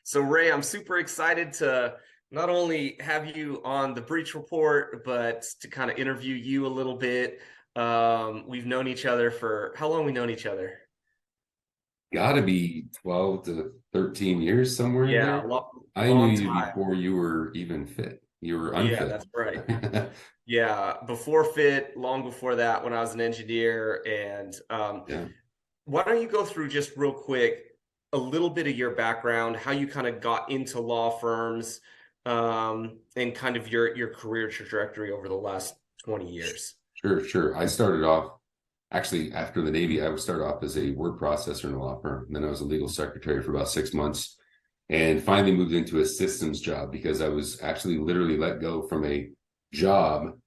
So Ray, I'm super excited to not only have you on the breach report, but to kind of interview you a little bit. We've known each other for how long? We known each other? Got to be 12 to 13 years, somewhere in Yeah, there. I knew long you time. before you were even fit. You were Yeah, unfit. that's right. Yeah, before Fit, long before that, when I was an engineer. And Yeah, why don't you go through just real quick a little bit of your background, how you kind of got into law firms, and kind of your career trajectory over the last 20 years. sure. I started off actually after the Navy. I would start off as a word processor in a law firm. And then I was a legal secretary for about 6 months and finally moved into a systems job because I was actually literally let go from a job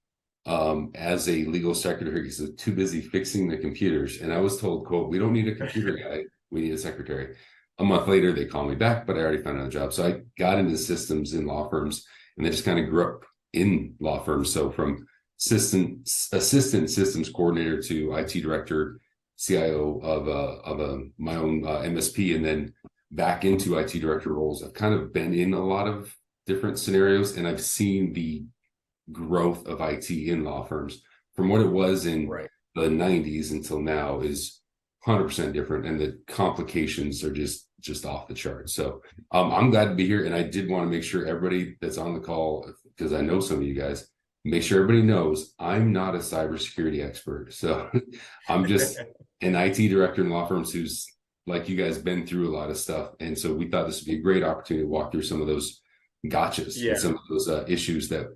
as a legal secretary because I was too busy fixing the computers. And I was told, quote, we don't need a computer guy, we need a secretary. A month later, they called me back, but I already found another job. So I got into systems in law firms and then just kind of grew up in law firms. So from assistant systems coordinator to IT director, CIO of my own MSP, and then back into IT director roles. I've kind of been in a lot of different scenarios and I've seen the growth of IT in law firms from what it was in Right. the 90s until now is 100% different, and the complications are just off the chart. So I'm glad to be here, and I did want to make sure everybody that's on the call, because I know some of you guys, make sure everybody knows I'm not a cybersecurity expert. So I'm just an IT director in law firms who's, like you guys, been through a lot of stuff, and so we thought this would be a great opportunity to walk through some of those gotchas and Yeah. some of those issues that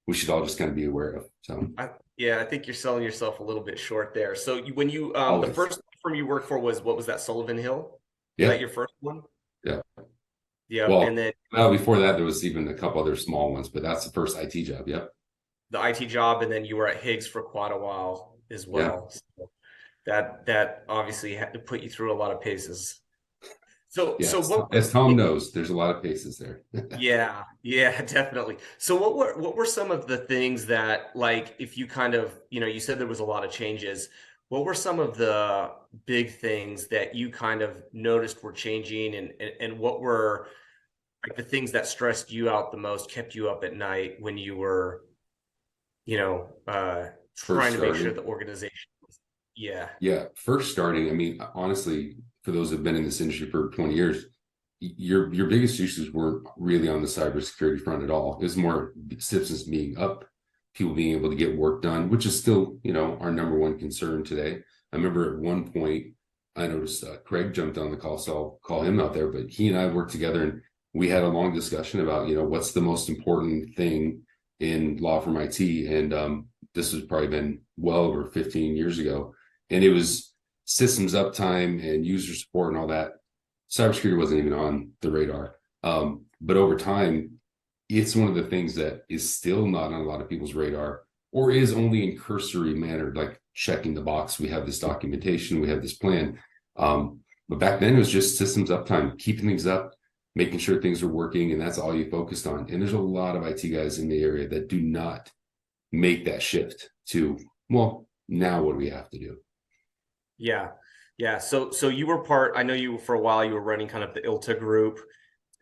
we should all just kind of be aware of. So Yeah, I think you're selling yourself a little bit short there. So when you the always, first firm you worked for was, what was that, Sullivan Hill? Was that yeah, your first one? yeah. Yep. Well, And then well, before that, there was even a couple other small ones, but that's the first IT job. Yep. the IT job, and then you were at Higgs for quite a while as Yeah. well. So that obviously had to put you through a lot of paces. So Yes. what As Tom knows, there's a lot of paces there. yeah, definitely. So what were some of the things that, like, if you kind of, you said there was a lot of changes. What were some of the big things that you kind of noticed were changing, and what were like the things that stressed you out the most, kept you up at night when you were, trying First to make sure starting. the organization was, yeah. Yeah. First starting. I mean, honestly, for those who've been in this industry for 20 years, your biggest issues weren't really on the cybersecurity front at all. It was more systems being up, people being able to get work done, which is still, our number one concern today. I remember at one point, I noticed Craig jumped on the call, so I'll call him out there, but he and I worked together and we had a long discussion about, what's the most important thing in law firm IT. And this has probably been well over 15 years ago. And it was systems uptime and user support and all that. Cybersecurity wasn't even on the radar. But over time, it's one of the things that is still not on a lot of people's radar, or is only in cursory manner, like checking the box. We have this documentation, we have this plan. But back then it was just systems uptime, keeping things up, making sure things are working, and that's all you focused on. And there's a lot of IT guys in the area that do not make that shift to, well, now what do we have to do? Yeah. Yeah. So you were part, I know you for a while you were running kind of the ILTA group.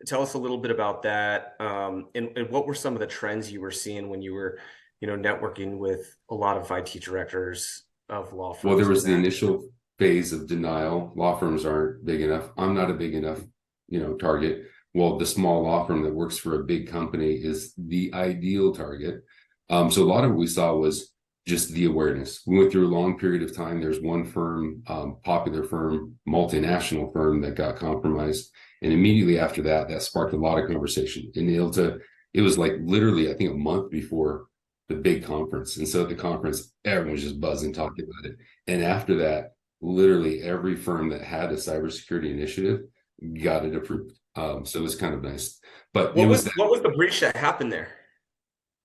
Tell us a little bit about that. And what were some of the trends you were seeing when you were, networking with a lot of IT directors of law Well, there firms in was the that? initial phase of denial. Law firms aren't big enough. I'm not a big enough, target. Well, the small law firm that works for a big company is the ideal target. So a lot of what we saw was just the awareness. We went through a long period of time. There's one firm, popular firm, multinational firm, that got compromised. And immediately after that, that sparked a lot of conversation. And it was like literally, I think, a month before the big conference. And so at the conference, everyone was just buzzing, talking about it. And after that, literally every firm that had a cybersecurity initiative got it approved. So it was kind of nice. But it What was was what was the breach that happened there?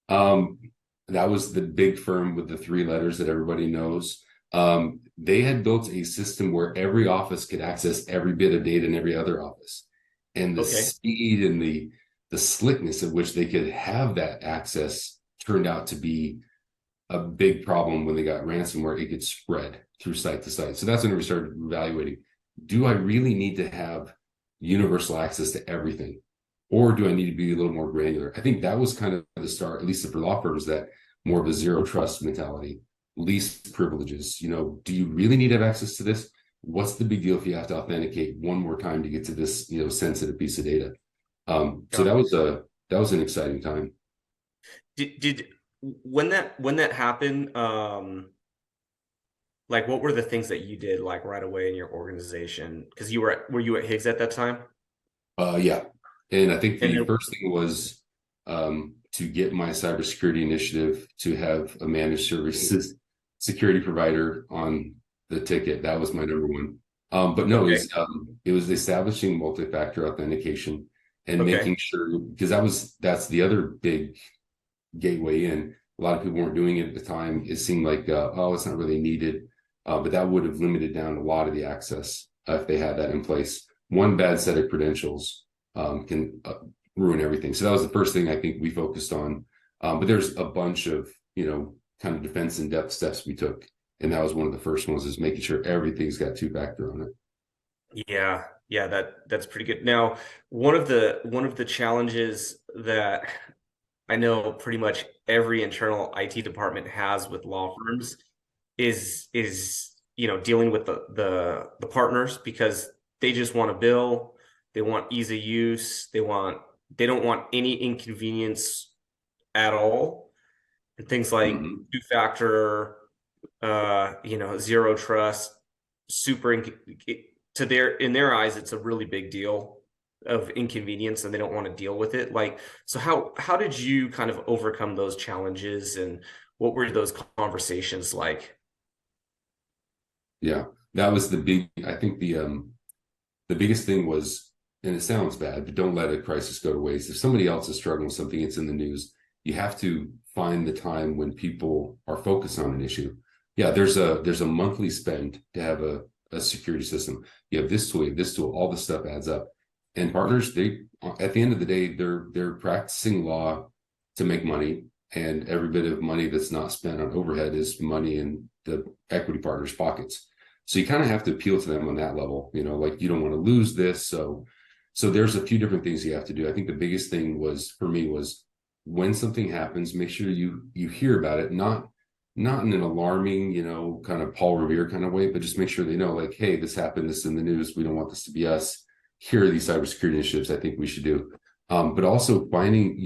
um, that was the big firm with the three letters that everybody knows. They had built a system where every office could access every bit of data in every other office. And the Okay. speed and the slickness at which they could have that access turned out to be a big problem. When they got ransomware, it could spread through site to site. So that's when we started evaluating, do I really need to have universal access to everything? Or do I need to be a little more granular? I think that was kind of the start, at least for law firms, that more of a zero trust mentality, least privileges. Do you really need to have access to this? What's the big deal if you have to authenticate one more time to get to this, sensitive piece of data? So Yeah. that was an exciting time. Did when that happened, like what were the things that you did like right away in your organization? Because were you at Higgs at that time? Yeah. And I think And the then first thing was to get my cybersecurity initiative to have a managed services security provider on the ticket. That was my number one. But no, okay, it was establishing multi-factor authentication and okay, making sure, because that's the other big gateway in. A lot of people weren't doing it at the time. It seemed like, oh, it's not really needed. But that would have limited down a lot of the access if they had that in place. One bad set of credentials can ruin everything. So that was the first thing I think we focused on. But there's a bunch of, kind of defense in depth steps we took. And that was one of the first ones, is making sure everything's got two-factor on it. yeah, yeah, that's pretty good. Now, one of the challenges that I know pretty much every internal IT department has with law firms is dealing with the partners because they just want to bill, they want ease of use, they don't want any inconvenience at all. And things like Mm-hmm. two-factor, zero trust, super to in their eyes, it's a really big deal of inconvenience and they don't want to deal with it. Like, so how did you kind of overcome those challenges and what were those conversations like? Yeah, that was I think the biggest thing was, and it sounds bad, but don't let a crisis go to waste. If somebody else is struggling with something, it's in the news. You have to find the time when people are focused on an issue. Yeah, there's a monthly spend to have a security system. You have this tool, you have this tool, all this stuff adds up. And partners, they at the end of the day, they're practicing law to make money, and every bit of money that's not spent on overhead is money in the equity partners' pockets. So you kind of have to appeal to them on that level, like you don't want to lose this. So there's a few different things you have to do. I think the biggest thing was for me was, when something happens, make sure you hear about it, not in an alarming, kind of Paul Revere kind of way, but just make sure they know, like, hey, this happened, this is in the news. We don't want this to be us. Here are these cybersecurity initiatives I think we should do. But also finding,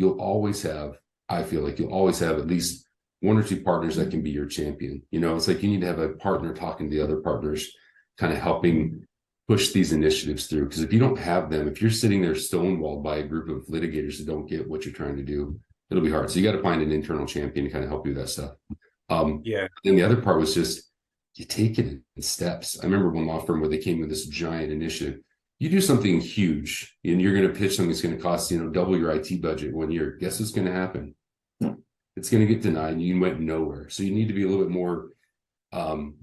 I feel like you'll always have at least one or two partners that can be your champion. It's like you need to have a partner talking to the other partners, kind of helping push these initiatives through. Because if you don't have them, if you're sitting there stonewalled by a group of litigators that don't get what you're trying to do, it'll be hard. So you got to find an internal champion to kind of help you with that stuff. Yeah. And the other part was just, you take it in steps. I remember one law firm where they came with this giant initiative. You do something huge and you're going to pitch something that's going to cost, double your IT budget 1 year. Guess what's going to happen? It's going to get denied and you went nowhere. So you need to be a little bit more, I don't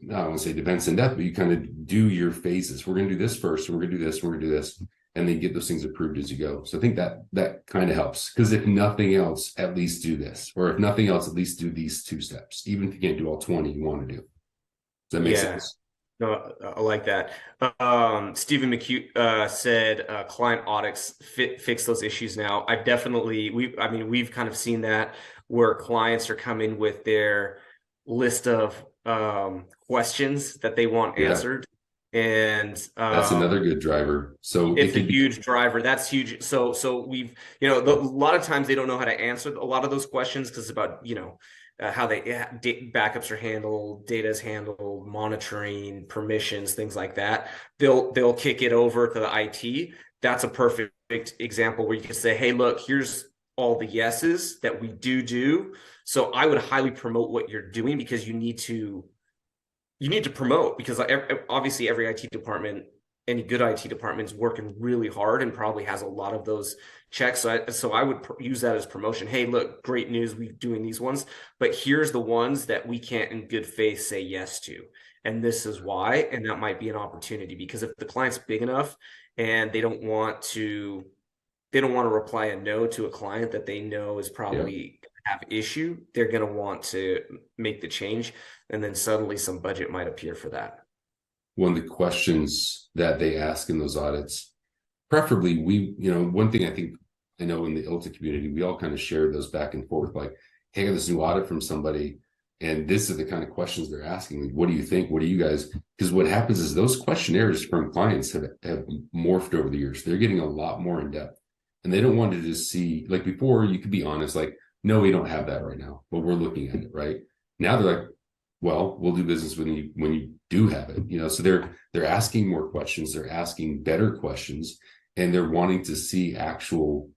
want to say defense in depth, but you kind of do your phases. We're going to do this first, and we're going to do this, and we're going to do this, and then get those things approved as you go. So I think that kind of helps, because if nothing else, at least do this, or if nothing else, at least do these two steps, even if you can't do all 20 you want to do. Does that make Yeah. sense? No, I like that. Stephen McHugh said client audits fix those issues now. I mean, we've kind of seen that where clients are coming with their list of questions that they want Yeah, answered. And that's another good driver. So it it's a could be, huge driver. That's huge. So we've, a lot of times they don't know how to answer a lot of those questions because it's about, how backups are handled, data is handled, monitoring, permissions, things like that. They'll kick it over to the IT. That's a perfect example where you can say, hey, look, here's all the yeses that we do. So I would highly promote what you're doing because you need to promote because obviously every IT department, any good IT department is working really hard and probably has a lot of those checks. So I would use that as promotion. Hey, look, great news. We're doing these ones, but here's the ones that we can't in good faith say yes to. And this is why. And that might be an opportunity because if the client's big enough and they don't want to reply a no to a client that they know is yeah. probably have issue, they're going to want to make the change. And then suddenly some budget might appear for that. One of the questions that they ask in those audits, preferably one thing I know in the ILTA community, we all kind of share those back and forth, like, hey, I got this new audit from somebody, and this is the kind of questions they're asking. Like, what do you think? What do you guys? Because what happens is those questionnaires from clients have morphed over the years. They're getting a lot more in depth, and they don't want to just see, like, before you could be honest, like, no, we don't have that right now, but we're looking at it right now. They're like, well, we'll do business when you do have it, so they're asking more questions, they're asking better questions, and they're wanting to see actual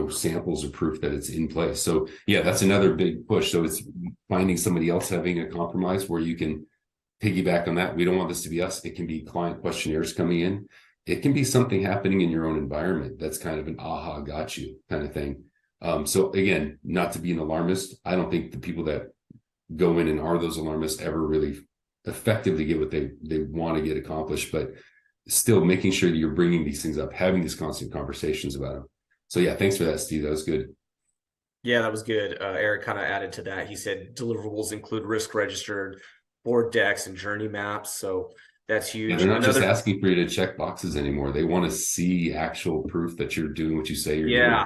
samples of proof that it's in place. So yeah, that's another big push. So it's finding somebody else having a compromise where you can piggyback on that. We don't want this to be us. It can be client questionnaires coming in. It can be something happening in your own environment that's kind of an aha, got you kind of thing. So again, not to be an alarmist, I don't think the people that go in and are those alarmists ever really effectively get what they want to get accomplished, but still making sure that you're bringing these things up, having these constant conversations about them. So yeah, thanks for that, Steve. That was good. Yeah, that was good. Eric kind of added to that. He said deliverables include risk registered board decks and journey maps. So that's Yeah, huge. they're not just Another, asking for you to check boxes anymore. They want to see actual proof that you're doing what you say you're doing.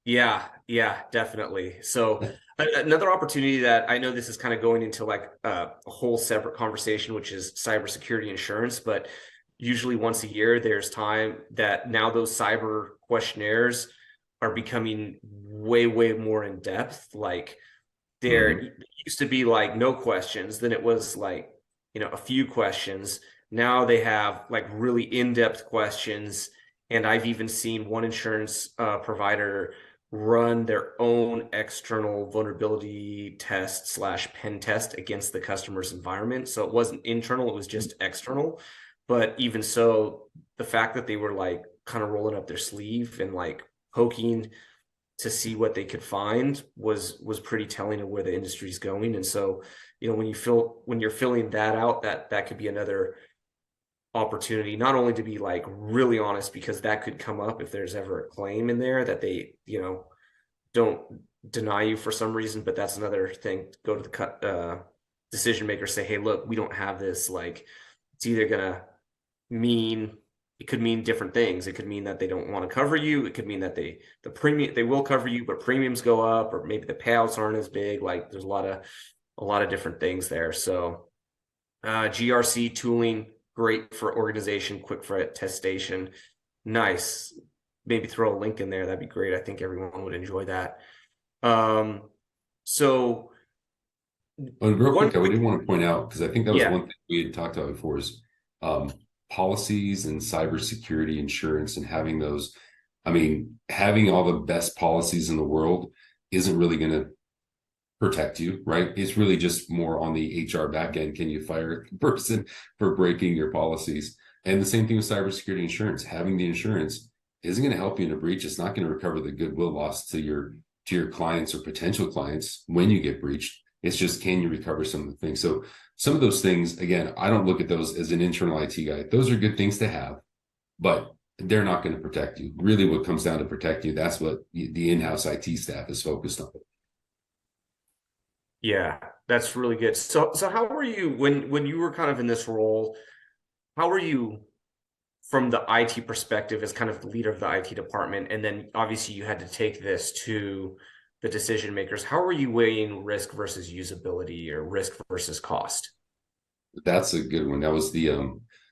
yeah, yeah, definitely. So another opportunity that I know this is kind of going into like a whole separate conversation, which is cybersecurity insurance, but usually once a year, there's time that now those cyber questionnaires are becoming way, way more in depth. Like there Mm-hmm. it used to be like no questions, then it was like, a few questions. Now they have like really in-depth questions. And I've even seen one insurance provider run their own external vulnerability test slash pen test against the customer's environment. So it wasn't internal, it was just external. But even so, the fact that they were like kind of rolling up their sleeve and like poking to see what they could find was pretty telling of where the industry's going. And so, when you're filling that out, that could be another opportunity, not only to be like really honest, because that could come up if there's ever a claim in there that they, don't deny you for some reason, but that's another thing. Go to the decision maker, say, hey, look, we don't have this. Like, it's either gonna mean it could mean different things. It could mean that they don't want to cover you. It could mean that the premium they will cover you, but premiums go up, or maybe the payouts aren't as big. Like there's a lot of different things there. So GRC tooling, great for organization, quick for attestation. Nice. Maybe throw a link in there. That'd be great. I think everyone would enjoy that. So But real one quick, I quick, did want to point out, because I think that was yeah, one thing we had talked about before, is um, policies and cybersecurity insurance, and having those. I mean, having all the best policies in the world isn't really going to protect you, right? It's really just more on the HR back end. Can you fire a person for breaking your policies? And the same thing with cybersecurity insurance. Having the insurance isn't going to help you in a breach. It's not going to recover the goodwill lost to your clients or potential clients when you get breached. It's just, can you recover some of the things? So some of those things, again, I don't look at those as an internal IT guy. Those are good things to have, but they're not going to protect you. Really, what comes down to protect you, that's what the in-house IT staff is focused on. yeah, that's really good. So how were you when you were kind of in this role? How were you from the IT perspective as kind of the leader of the IT department? And then obviously you had to take this to the decision makers. How were you weighing risk versus usability or risk versus cost? That's a good one. That was the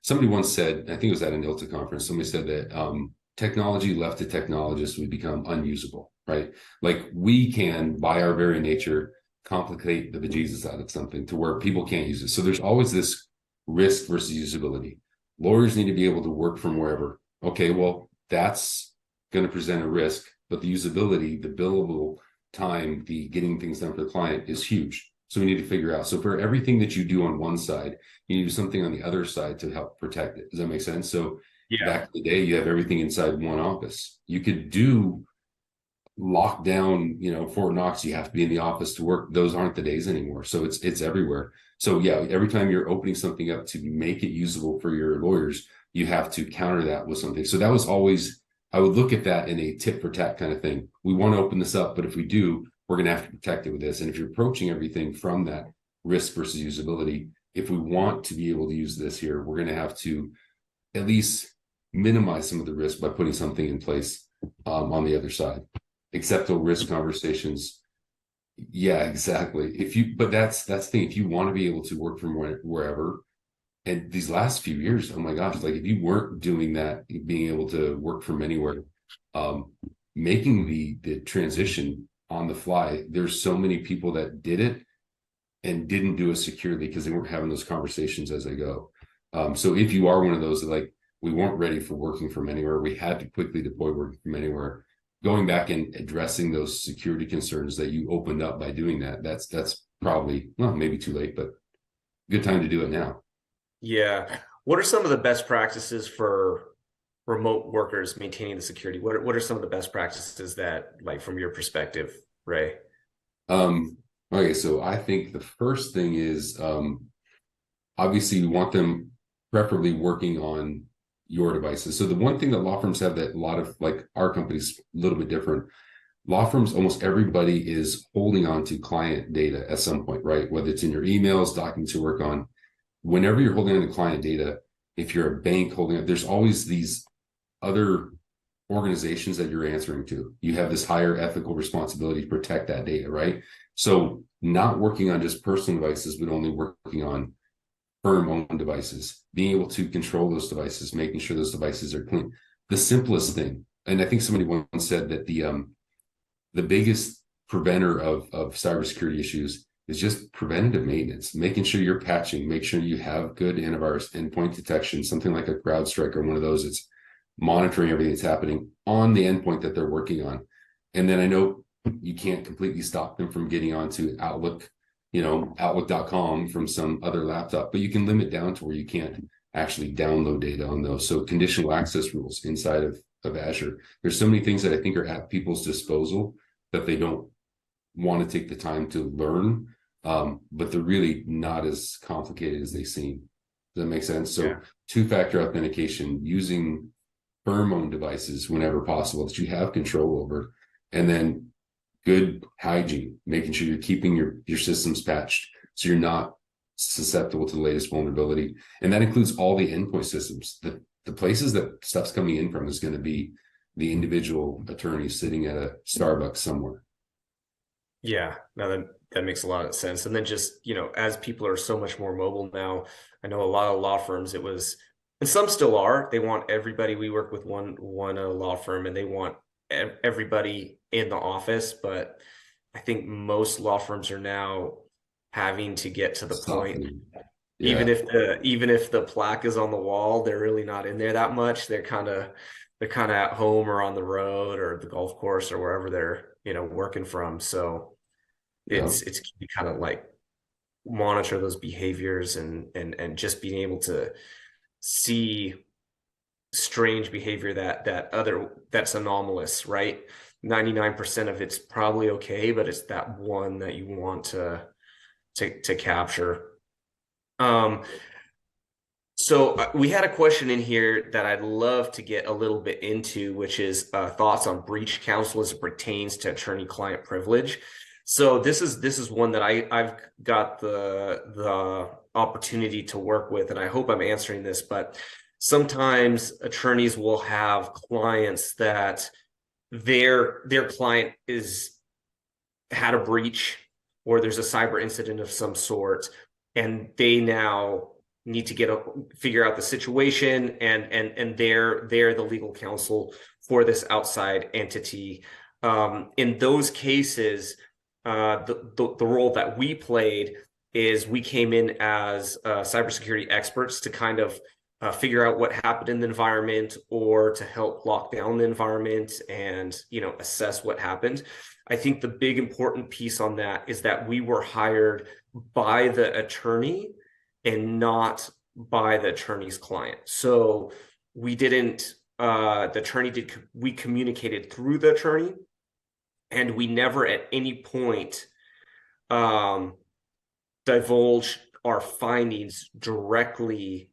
somebody once said, I think it was at an ILTA conference, somebody said that technology left to technologists would become unusable, right? Like, we can, by our very nature, complicate the bejesus out of something to where people can't use it. So there's always this risk versus usability. Lawyers need to be able to work from wherever. Okay, well, that's going to present a risk, but the usability, the billable time, the getting things done for the client is huge. So we need to figure out. So for everything that you do on one side, you need to do something on the other side to help protect it. Does that make sense? So Yeah. back in the day, you have everything inside one office. You could do lock down, Fort Knox, you have to be in the office to work. Those aren't the days anymore. So it's everywhere. So yeah, every time you're opening something up to make it usable for your lawyers, you have to counter that with something. So that was always, I would look at that in a tit for tat kind of thing. We want to open this up, but if we do, we're going to have to protect it with this. And if you're approaching everything from that risk versus usability, if we want to be able to use this here, we're going to have to at least minimize some of the risk by putting something in place on the other side. Acceptable risk conversations. Yeah, exactly. But that's the thing. If you want to be able to work from wherever, and these last few years, oh my gosh, like if you weren't doing that, being able to work from anywhere, um, making the transition on the fly, there's so many people that did it and didn't do it securely because they weren't having those conversations as they go. So if you are one of those that like we weren't ready for working from anywhere, we had to quickly deploy working from anywhere. Going back and addressing those security concerns that you opened up by doing that, that's probably well maybe too late, but good time to do it now. Yeah. What are some of the best practices for remote workers maintaining the security? What are some of the best practices that, like, from your perspective, Ray? Okay, so I think the first thing is obviously you want them preferably working on your devices. So the one thing that law firms have that a lot of like our company's a little bit different. Law firms, almost everybody is holding on to client data at some point, right? Whether it's in your emails, documents you work on, whenever you're holding on to client data, if you're a bank holding it, there's always these other organizations that you're answering to. You have this higher ethical responsibility to protect that data, right? So not working on just personal devices, but only working on firm owned devices, being able to control those devices, making sure those devices are clean. The simplest thing, and I think somebody once said that the biggest preventer of cybersecurity issues is just preventative maintenance, making sure you're patching, make sure you have good antivirus endpoint detection, something like a CrowdStrike or one of those. It's monitoring everything that's happening on the endpoint that they're working on. And then I know you can't completely stop them from getting onto Outlook, outlook.com from some other laptop, but you can limit down to where you can't actually download data on those. So conditional access rules inside of Azure. There's so many things that I think are at people's disposal that they don't want to take the time to learn, but they're really not as complicated as they seem. Does that make sense? So Yeah. two-factor authentication, using firm-owned devices whenever possible that you have control over, and then good hygiene, making sure you're keeping your systems patched so you're not susceptible to the latest vulnerability. And that includes all the endpoint systems. The places that stuff's coming in from is going to be the individual attorney sitting at a Starbucks somewhere. Yeah, no, that makes a lot of sense. And then just, as people are so much more mobile now, I know a lot of law firms, it was, and some still are, they want everybody. We work with one law firm, and they want everybody in the office, but I think most law firms are now having to get to the point, Softening. even Yeah. if the plaque is on the wall, they're really not in there that much. They're kind of at home or on the road or the golf course or wherever they're, working from. So Yeah. it's kind of like monitor those behaviors and just being able to see strange behavior that's anomalous, right? 99% of it's probably okay, but it's that one that you want to capture. Um, so we had a question in here that I'd love to get a little bit into, which is thoughts on breach counsel as it pertains to attorney-client privilege. So this is one that I've got the opportunity to work with, and I hope I'm answering this. But sometimes attorneys will have clients that their client is had a breach, or there's a cyber incident of some sort, and they now need to figure out the situation, and they're the legal counsel for this outside entity. In those cases, the role that we played is we came in as cybersecurity experts to kind of figure out what happened in the environment, or to help lock down the environment and assess what happened. I think the big important piece on that is that we were hired by the attorney and not by the attorney's client. So we didn't, the attorney did, we communicated through the attorney, and we never at any point um, divulge our findings directly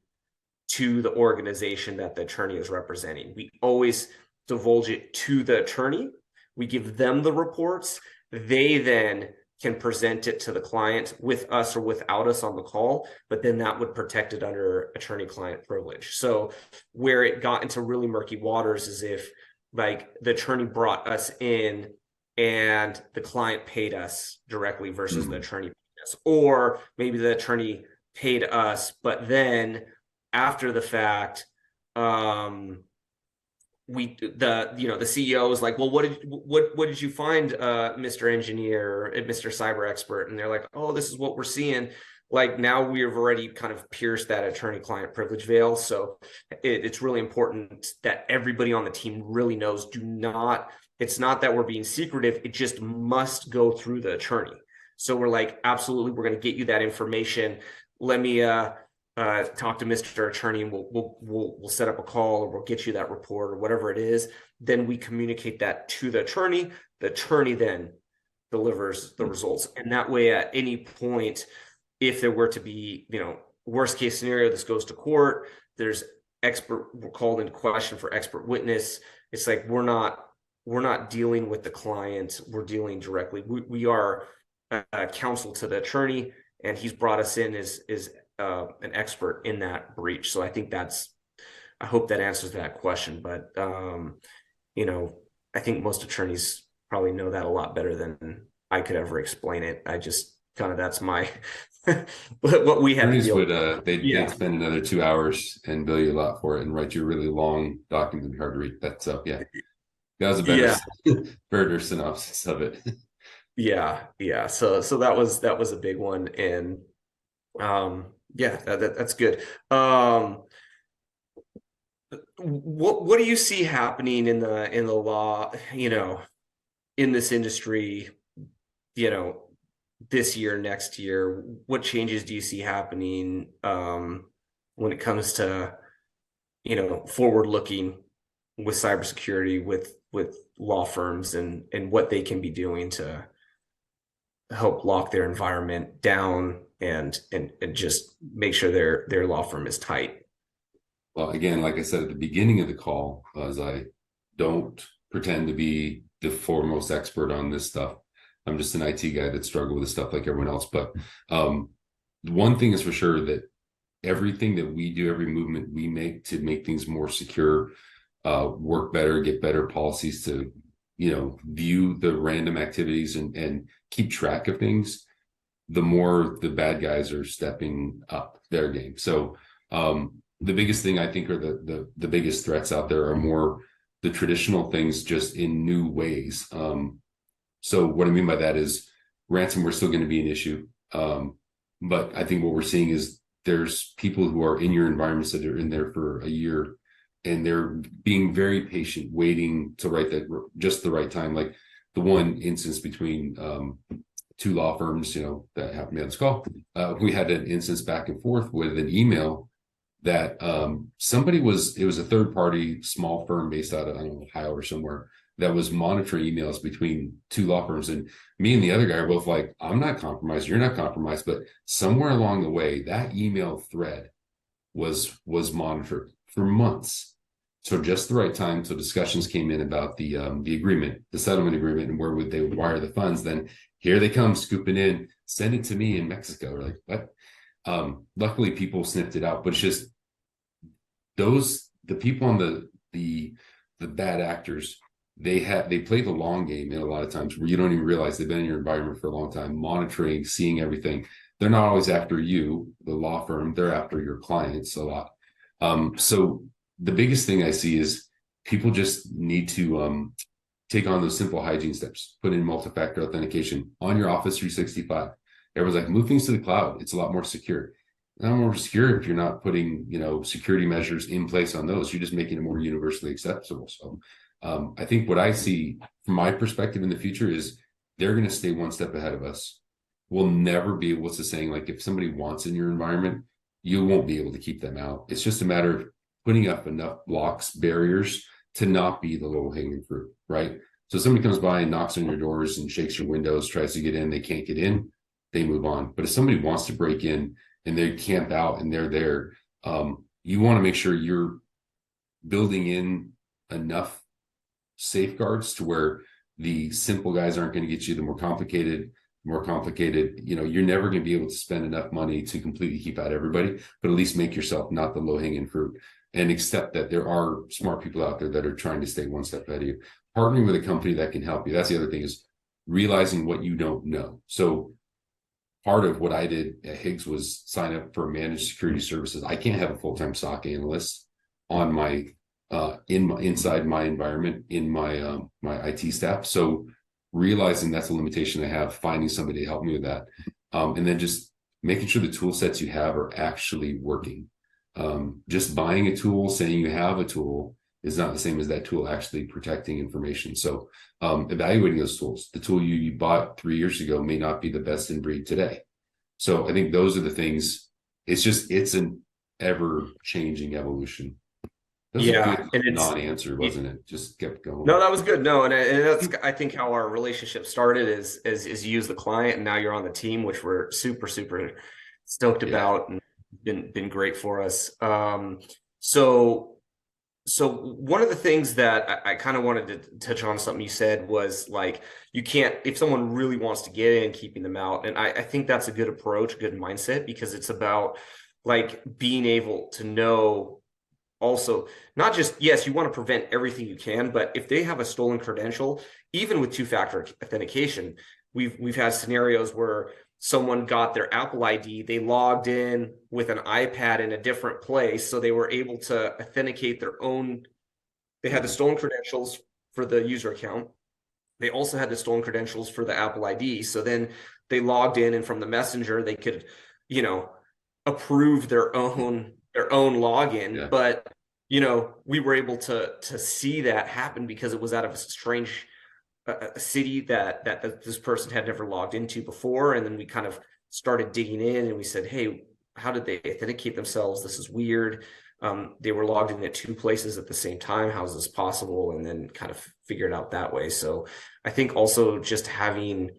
to the organization that the attorney is representing. We always divulge it to the attorney. We give them the reports. They then can present it to the client with us or without us on the call, but then that would protect it under attorney-client privilege. So where it got into really murky waters is if like the attorney brought us in and the client paid us directly versus the attorney paid us, or maybe the attorney paid us, but then after the fact, the CEO was like, well, what did you find, Mr. Engineer, Mr. Cyber Expert? And they're like, oh, this is what we're seeing. Like now we've already kind of pierced that attorney-client privilege veil. So it's really important that everybody on the team really knows, it's not that we're being secretive, it just must go through the attorney. So we're like, absolutely, we're going to get you that information. Let me talk to Mr. Attorney, and we'll set up a call, or we'll get you that report or whatever it is. Then we communicate that to the attorney. The attorney then delivers the results, and that way, at any point, if there were to be, worst case scenario, this goes to court. There's we're called into question for expert witness. It's like we're not dealing with the client. We're dealing directly. We are counsel to the attorney, and he's brought us in as an expert in that breach. So I think I hope that answers that question. But, I think most attorneys probably know that a lot better than I could ever explain it. I just that's my, what we had to Attorneys deal would with. they'd spend another 2 hours and bill you a lot for it and write you a really long document that'd be hard to read. That's yeah. That was a better synopsis of it. Yeah. So that was a big one. And that's good. What do you see happening in the law, in this industry, this year, next year? What changes do you see happening when it comes to, forward looking with cybersecurity, with law firms, and what they can be doing to help lock their environment down and just make sure their law firm is tight? Well, again, like I said at the beginning of the call, as I don't pretend to be the foremost expert on this stuff. I'm just an IT guy that struggled with this stuff like everyone else. But one thing is for sure, that everything that we do, every movement we make to make things more secure, work better, get better policies to, view the random activities and keep track of things, the more the bad guys are stepping up their game. So the biggest thing I think, or the biggest threats out there, are more the traditional things, just in new ways. So what I mean by that is ransomware is still going to be an issue. But I think what we're seeing is there's people who are in your environments that are in there for a year, and they're being very patient, waiting to write that just the right time. Like the one instance between two law firms, that happened to be on this call. We had an instance back and forth with an email that it was a third party small firm based out of, I don't know, Ohio or somewhere, that was monitoring emails between two law firms. And me and the other guy are both like, I'm not compromised, you're not compromised. But somewhere along the way, that email thread was monitored for months. So just the right time. So discussions came in about the agreement, the settlement agreement, and where would they wire the funds. Then here they come scooping in, send it to me in Mexico. We're like, what? Luckily people sniffed it out, but it's just the people on the bad actors, they play the long game in a lot of times, where you don't even realize they've been in your environment for a long time, monitoring, seeing everything. They're not always after you, the law firm, they're after your clients a lot. So the biggest thing I see is people just need to take on those simple hygiene steps, put in multi-factor authentication on your Office 365. Everyone's like, move things to the cloud. It's a lot more secure. Not more secure if you're not putting, security measures in place on those. You're just making it more universally acceptable. So I think what I see from my perspective in the future is they're going to stay one step ahead of us. We'll never be, what's the saying? Like, if somebody wants in your environment, you won't be able to keep them out. It's just a matter of putting up enough blocks, barriers to not be the low hanging fruit, right? So somebody comes by and knocks on your doors and shakes your windows, tries to get in, they can't get in, they move on. But if somebody wants to break in and they camp out and they're there, you want to make sure you're building in enough safeguards to where the simple guys aren't going to get you, the more complicated, more complicated, you're never going to be able to spend enough money to completely keep out everybody, but at least make yourself not the low hanging fruit and accept that there are smart people out there that are trying to stay one step ahead of you. Partnering with a company that can help you. That's the other thing, is realizing what you don't know. So part of what I did at Higgs was sign up for managed security services. I can't have a full-time SOC analyst on my inside my environment in my IT staff. So realizing that's a limitation I have, finding somebody to help me with that, and then just making sure the tool sets you have are actually working. Just buying a tool, saying you have a tool, is not the same as that tool actually protecting information. So evaluating those tools. The tool you bought 3 years ago may not be the best in breed today. So I think those are the things. It's an ever changing evolution. That was a Yeah, good and non-answer, wasn't it? Just kept no, going. that was good. No, and that's I think how our relationship started is you as the client, and now you're on the team, which we're super stoked Yeah. about, and been great for us. So so one of the things that I kind of wanted to touch on, something you said, was like, you can't, if someone really wants to get in, keeping them out. And I think that's a good approach, good mindset, because it's about like being able to know also, not just, yes, you want to prevent everything you can, but if they have a stolen credential, even with two-factor authentication, we've had scenarios where someone got their Apple ID, they logged in with an iPad in a different place, so they were able to authenticate their own. They had the Yeah. stolen credentials for the user account. They also had the stolen credentials for the Apple ID. So then they logged in, and from the messenger, they could, you know, approve their own login. Yeah. But we were able to see that happen because it was out of a strange a city that this person had never logged into before. And then we kind of started digging in, and we said, hey, how did they authenticate themselves? This is weird. They were logged in at two places at the same time. How is this possible? And then kind of figure it out that way. So I think also just having,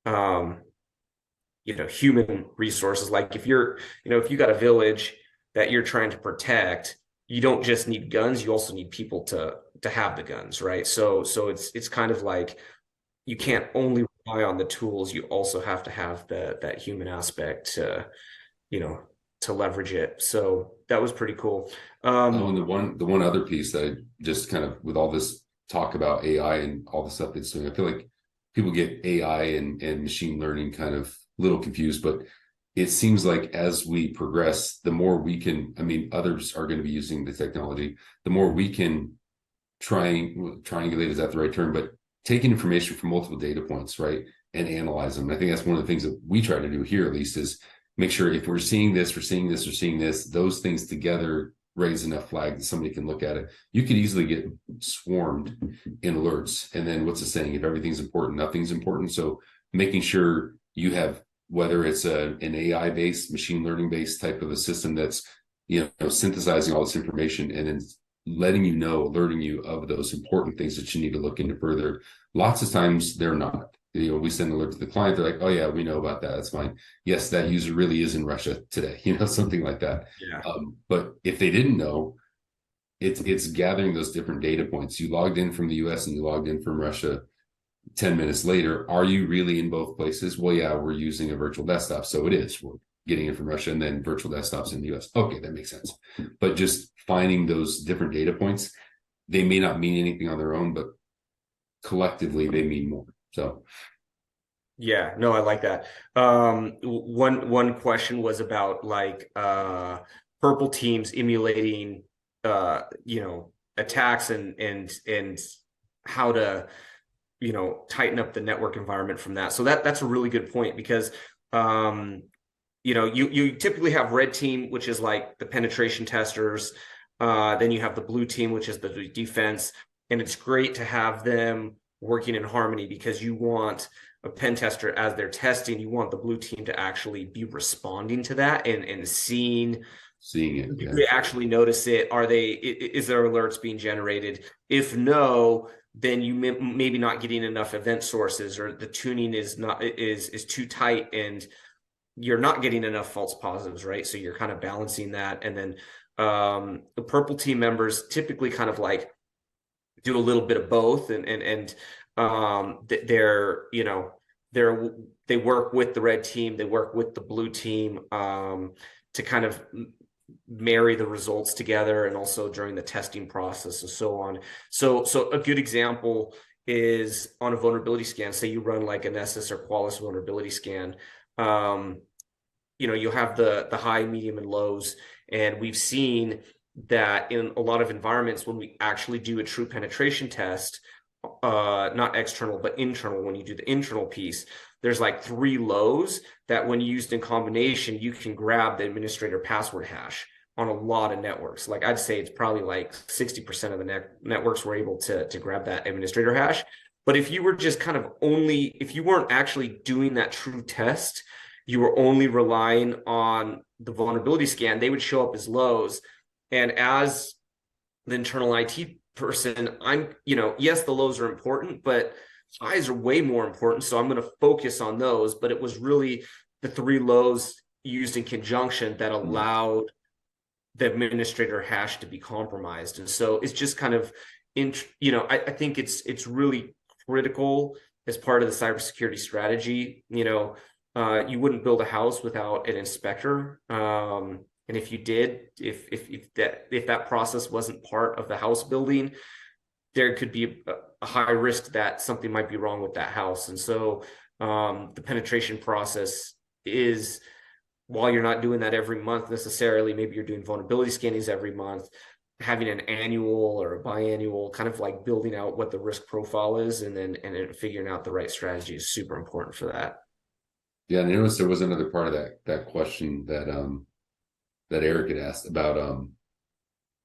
um, human resources, like if you got a village that you're trying to protect, you don't just need guns, you also need people to have the guns, right? So it's kind of like you Yeah. can't only rely on the tools, you also have to have that human aspect you know to leverage it. So that was pretty cool. Oh, um and the one other piece that I just kind of, with all this talk about AI and all the stuff it's doing, I feel like people get AI and machine learning kind of a little confused, but it seems like as we progress, the more we can, I mean, others are going to be using the technology, the more we can triangulate, is that the right term? But taking information from multiple data points, right, and analyze them. I think that's one of the things that we try to do here, at least, is make sure if we're seeing this, we're seeing this, we're seeing this, those things together raise enough flag that somebody can look at it. You could easily get swarmed in alerts. And then what's the saying? If everything's important, nothing's important. So making sure you have, whether it's an AI based, machine learning based type of a system that's synthesizing all this information and then letting you know, alerting you of those important things that you need to look into further. Lots of times they're not. We send an alert to the client. They're like, "Oh yeah, we know about that. That's fine. Yes, that user really is in Russia today." Something like that. yeah But if they didn't know, it's gathering those different data points. You logged in from the U.S. and you logged in from Russia. 10 minutes later, are you really in both places? Well, yeah, we're using a virtual desktop, so it is. We're getting it from Russia and then virtual desktops in the US. Okay, that makes sense. But just finding those different data points, they may not mean anything on their own, but collectively they mean more. So Yeah, no, I like that. One question was about like purple teams emulating attacks and how to tighten up the network environment from that. So that's a really good point, because you typically have red team, which is like the penetration testers. Then you have the blue team, which is the defense, and it's great to have them working in harmony, because you want a pen tester, as they're testing, you want the blue team to actually be responding to that and seeing, seeing it, do yeah. they actually notice it? Is there alerts being generated? If no, then you maybe not getting enough event sources, or the tuning is too tight, and you're not getting enough false positives, right? So you're kind of balancing that. And then the purple team members typically kind of like do a little bit of both, and they're they're they work with the red team, they work with the blue team to kind of marry the results together, and also during the testing process and so on. So a good example is on a vulnerability scan. Say you run like a Nessus or Qualys vulnerability scan. Um, you'll have the high, medium, and lows, and we've seen that in a lot of environments when we actually do a true penetration test, not external but internal, when you do the internal piece, there's like 3 lows that when used in combination, you can grab the administrator password hash on a lot of networks. Like I'd say it's probably like 60% of the networks were able to grab that administrator hash. But if you were just kind of only, if you weren't actually doing that true test, you were only relying on the vulnerability scan, they would show up as lows. And as the internal IT person, yes, the lows are important, but highs are way more important. So I'm going to focus on those. But it was really the 3 lows used in conjunction that allowed the administrator hash to be compromised. And so it's just kind of, I think it's really critical as part of the cybersecurity strategy. You wouldn't build a house without an inspector. And if you did, if that process wasn't part of the house building, there could be a high risk that something might be wrong with that house. And so the penetration process is, while you're not doing that every month necessarily, maybe you're doing vulnerability scannings every month, having an annual or a biannual, kind of like building out what the risk profile is, and then figuring out the right strategy is super important for that. Yeah, and I noticed there was another part of that question that Eric had asked about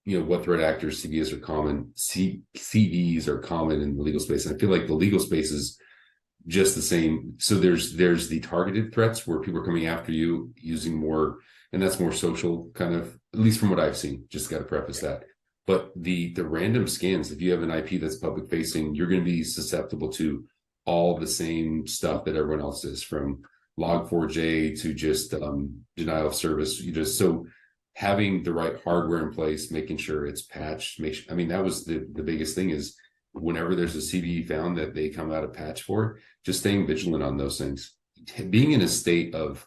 what threat actors CVs are common. CVs are common in the legal space. And I feel like the legal space is just the same. So there's the targeted threats where people are coming after you using more, and that's more social kind of, at least from what I've seen. Just got to preface that. But the random scans, if you have an IP that's public facing, you're going to be susceptible to all the same stuff that everyone else is, from log4j to just denial of service. So having the right hardware in place, making sure it's patched, that was the biggest thing, is whenever there's a CVE found that they come out of patch for, just staying vigilant on those things. Being in a state of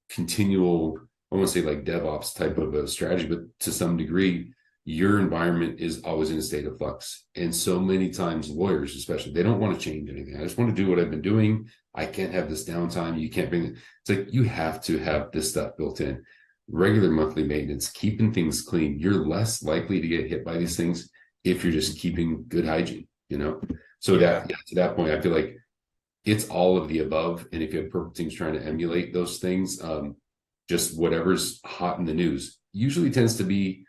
continual, I want to say like DevOps type of a strategy, but to some degree, your environment is always in a state of flux. And so many times lawyers, especially, they don't want to change anything. I just want to do what I've been doing. I can't have this downtime. You can't bring it. It's like, you have to have this stuff built in. Regular monthly maintenance, keeping things clean. You're less likely to get hit by these things if you're just keeping good hygiene, So to that point, I feel like it's all of the above. And if you have purple teams trying to emulate those things, just whatever's hot in the news usually tends to be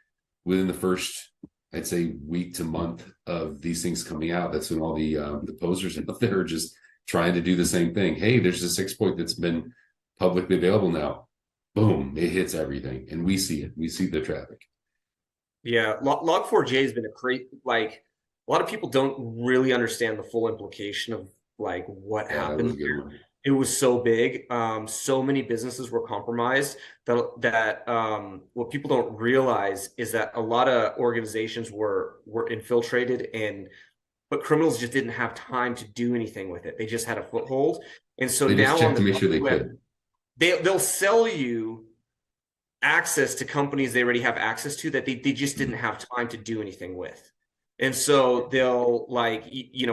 within the first, I'd say, week to month of these things coming out. That's when all the posers out there are just trying to do the same thing. Hey, there's this exploit that's been publicly available now. Boom, it hits everything, and we see it. We see the traffic. Yeah, Log4j has been like, a lot of people don't really understand the full implication of like what happened there. It was so big. So many businesses were compromised that what people don't realize is that a lot of organizations were infiltrated, but criminals just didn't have time to do anything with it. They just had a foothold. And so they now just checked to make sure they could. They'll sell you access to companies they already have access to that they just didn't have time to do anything with. And so they'll, like,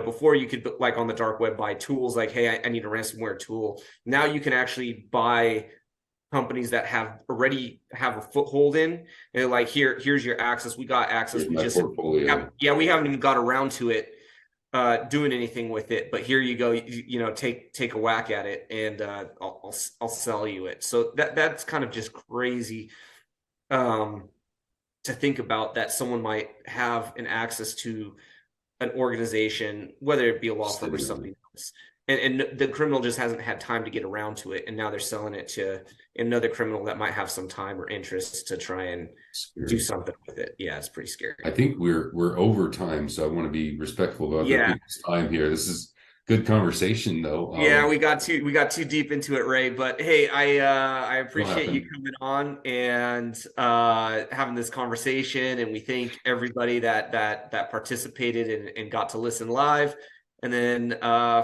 before you could, like, on the dark web, buy tools like, hey, I need a ransomware tool. Now you can actually buy companies that already have a foothold in, and they're like, here's your access. We got access. We haven't even got around to it, doing anything with it, but here you go. Take a whack at it, and I'll sell you it. So that's kind of just crazy. To think about that someone might have an access to an organization, whether it be a law firm or something else, and the criminal just hasn't had time to get around to it, and now they're selling it to another criminal that might have some time or interest to try and do something with it. Yeah, it's pretty scary. I think we're over time, so I want to be respectful of other people's time here. This is good conversation, though. We got too deep into it, Ray. But hey, I appreciate you coming on and having this conversation. And we thank everybody that participated and got to listen live. And then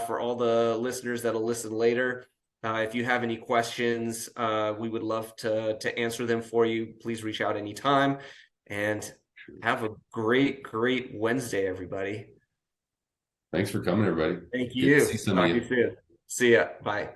for all the listeners that'll listen later, if you have any questions, we would love to answer them for you. Please reach out anytime. And have a great Wednesday, everybody. Thanks for coming, everybody. Thank Good to see you. some of Talk to you. you soon. See ya. Bye.